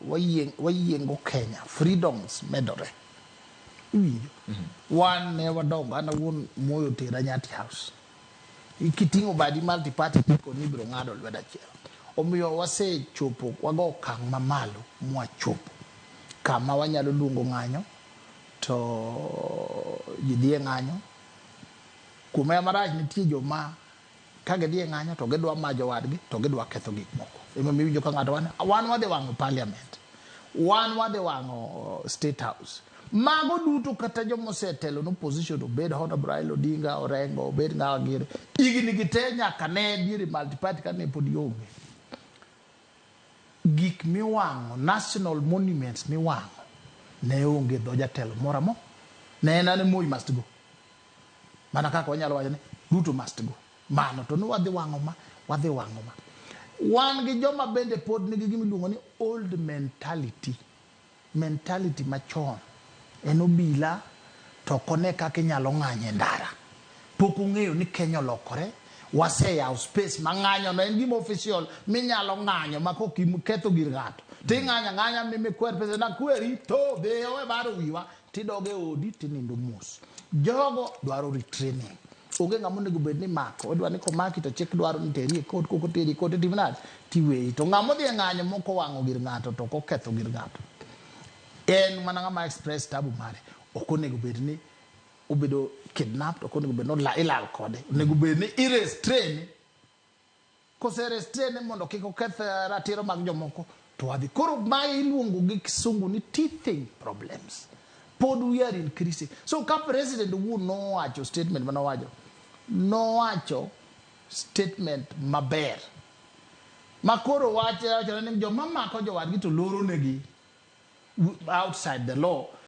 wayiengo Kenya freedoms medore one never dong ana won moyo tera nyati house ikitingo badi multi party ko ni biro ngado lweda chiel omiyo wase chopo wago okang mamalo mwa chopo kama wanyalo luongo ng'anyo to jidhie ng'anyo kuma maraj nitie joma kage die ng'anyo to gidwa majo wadgi to gidwa ketho gik moko ema miyo ka ng'ato wan wadhi wang'o parliament wan wadhi wang'o state house mago duto kata jomo setelo no position obed Hona Braille Odinga Orengo obed ng'awa gire igni gite nyaka ne diere multiparty kane pod yonge gik miwang'o national monuments miwang'o ne onge dho jatelo moramo ne nane Moi must go mana kaka wanyalo wacho ne duto must go mano to no wadhi wang'o ma wan gi joma bende pod nigi gimiluongo ni old mentality machon en obila to kone kaka inyalo ng'anye ndara pok ong'eyo ni Kenya lokore waseyawo space mang'anyo no en gima official minyalo ng'anyo ma ketho gir ng'ato ng'anya mimikwer pesa na kweri to dheyo we baro wiwa tidoge odi tinindo mos jogo dwaro retraining onge ng'ama onego bed ni mako odwa ni komaki to chik dwaro ni teri kod koko teri kod timnad tiweyi to ng'ama odhi ng'anyo moko wang'o gir ng'ato to koketho gir ng'ato en mana ng'ama express tabu mare ok onego bed ni obedo kidnapped ok onego bed no ilal kode onego bed ni irestrain kose restrain mondo kik oketh ratiro mag jomoko to wadhi koro ma iluongo gi kisungu ni teething problems pod we are increasing so ka president wu nowacho statement nowacho statement maber makoro wacho ni joma mako jowadgi to loro negi outside the law